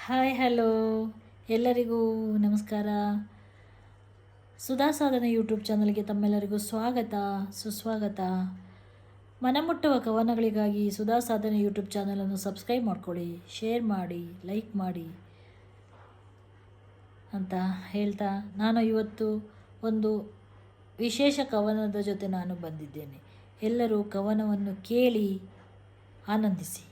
Hi hello ಎಲ್ಲರಿಗೂ ನಮಸ್ಕಾರ. ಸುಧಾ ಸಾಧನೆ ಯೂಟ್ಯೂಬ್ ಚಾನಲ್ಗೆ ತಮ್ಮೆಲ್ಲರಿಗೂ ಸ್ವಾಗತ ಸುಸ್ವಾಗತ. ಮನಮುಟ್ಟುವ ಕವನಗಳಿಗಾಗಿ ಸುಧಾ ಸಾಧನೆ ಯೂಟ್ಯೂಬ್ ಚಾನಲನ್ನು ಸಬ್ಸ್ಕ್ರೈಬ್ ಮಾಡ್ಕೊಳ್ಳಿ, ಶೇರ್ ಮಾಡಿ, ಲೈಕ್ ಮಾಡಿ ಅಂತ ಹೇಳ್ತಾ ನಾನು ಇವತ್ತು ಒಂದು ವಿಶೇಷ ಕವನದ ಜೊತೆ ನಾನು ಬಂದಿದ್ದೇನೆ. ಎಲ್ಲರೂ ಕವನವನ್ನು ಕೇಳಿ ಆನಂದಿಸಿ.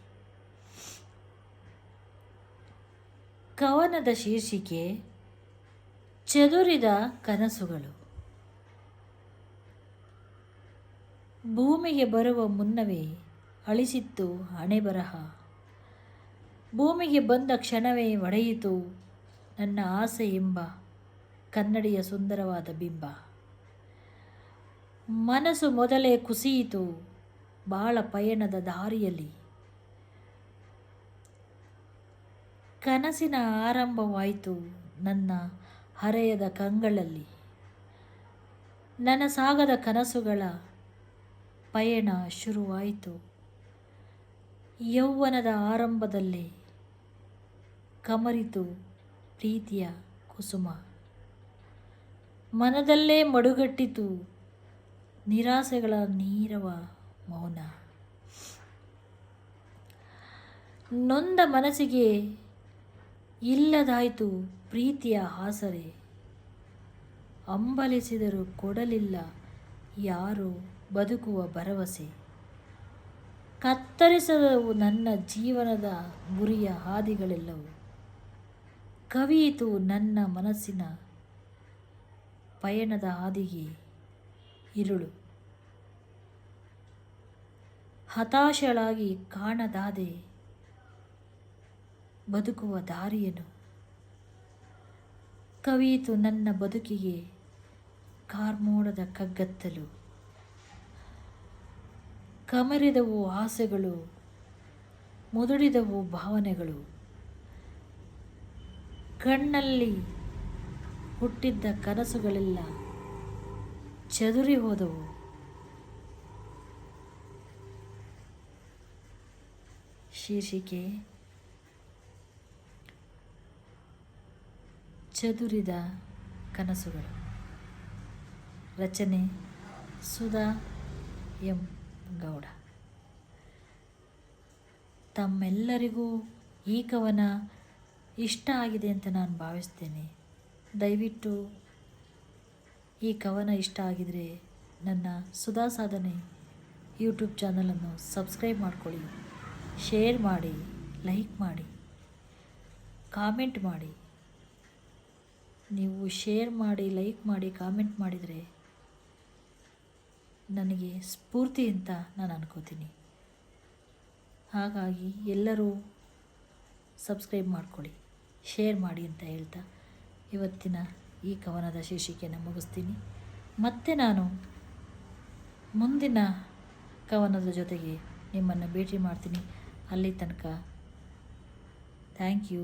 ಕವನದ ಶೀರ್ಷಿಕೆ ಚದುರಿದ ಕನಸುಗಳು. ಭೂಮಿಗೆ ಬರುವ ಮುನ್ನವೇ ಅಳಿಸಿತ್ತು ಹಣೆಬರಹ. ಭೂಮಿಗೆ ಬಂದ ಕ್ಷಣವೇ ಒಡೆಯಿತು ನನ್ನ ಆಸೆ ಎಂಬ ಕನ್ನಡಿಯ ಸುಂದರವಾದ ಬಿಂಬ. ಮನಸ್ಸು ಮೊದಲೇ ಕುಸಿಯಿತು ಬಾಳ ಪಯಣದ ದಾರಿಯಲ್ಲಿ. ಕನಸಿನ ಆರಂಭವಾಯಿತು ನನ್ನ ಹರೆಯದ ಕಂಗಳಲ್ಲಿ. ನನಸಾಗದ ಕನಸುಗಳ ಪಯಣ ಶುರುವಾಯಿತು. ಯೌವನದ ಆರಂಭದಲ್ಲೇ ಕಮರಿತು ಪ್ರೀತಿಯ ಕುಸುಮ. ಮನದಲ್ಲೇ ಮಡುಗಟ್ಟಿತು ನಿರಾಸೆಗಳ ನೀರವ ಮೌನ. ನೊಂದ ಮನಸ್ಸಿಗೆ ಇಲ್ಲದಾಯಿತು ಪ್ರೀತಿಯ ಆಸರೆ. ಅಂಬಲಿಸಿದರೂ ಕೊಡಲಿಲ್ಲ ಯಾರು ಬದುಕುವ ಭರವಸೆ. ಕತ್ತರಿಸದವು ನನ್ನ ಜೀವನದ ಗುರಿಯ ಹಾದಿಗಳೆಲ್ಲವೂ. ಕವಿಯಿತು ನನ್ನ ಮನಸ್ಸಿನ ಪಯಣದ ಹಾದಿಗೆ ಇರುಳು. ಹತಾಶಳಾಗಿ ಕಾಣದಾದೆ ಬದುಕುವ ದಾರಿಯನು. ಕವಿಯಿತು ನನ್ನ ಬದುಕಿಗೆ ಕಾರ್ಮೋಡದ ಕಗ್ಗತ್ತಲು. ಕಮರಿದವು ಆಸೆಗಳು, ಮುದುಡಿದವು ಭಾವನೆಗಳು. ಕಣ್ಣಲ್ಲಿ ಹುಟ್ಟಿದ್ದ ಕನಸುಗಳೆಲ್ಲ ಚದುರಿ ಹೋದವು. ಶೀರ್ಷಿಕೆ ಚದುರಿದ ಕನಸುಗಳು. ರಚನೆ ಸುಧಾ ಎಂ ಗೌಡ. ತಮ್ಮೆಲ್ಲರಿಗೂ ಈ ಕವನ ಇಷ್ಟ ಆಗಿದೆ ಅಂತ ನಾನು ಭಾವಿಸ್ತೇನೆ. ದಯವಿಟ್ಟು ಈ ಕವನ ಇಷ್ಟ ಆಗಿದರೆ ನನ್ನ ಸುಧಾ ಸಾಧನೆ ಯೂಟ್ಯೂಬ್ ಚಾನಲನ್ನು ಸಬ್ಸ್ಕ್ರೈಬ್ ಮಾಡ್ಕೊಳ್ಳಿ, ಶೇರ್ ಮಾಡಿ, ಲೈಕ್ ಮಾಡಿ, ಕಾಮೆಂಟ್ ಮಾಡಿ. ನೀವು ಶೇರ್ ಮಾಡಿ, ಲೈಕ್ ಮಾಡಿ, ಕಾಮೆಂಟ್ ಮಾಡಿದರೆ ನನಗೆ ಸ್ಫೂರ್ತಿ ಅಂತ ನಾನು ಅನ್ಕೋತೀನಿ. ಹಾಗಾಗಿ ಎಲ್ಲರೂ ಸಬ್ಸ್ಕ್ರೈಬ್ ಮಾಡ್ಕೊಳ್ಳಿ, ಶೇರ್ ಮಾಡಿ ಅಂತ ಹೇಳ್ತಾ ಇವತ್ತಿನ ಈ ಕವನದ ಶೀರ್ಷಿಕೆಯನ್ನು ಮುಗಿಸ್ತೀನಿ. ಮತ್ತೆ ನಾನು ಮುಂದಿನ ಕವನದ ಜೊತೆಗೆ ನಿಮ್ಮನ್ನು ಭೇಟಿ ಮಾಡ್ತೀನಿ. ಅಲ್ಲಿ ತನಕ ಥ್ಯಾಂಕ್ ಯು.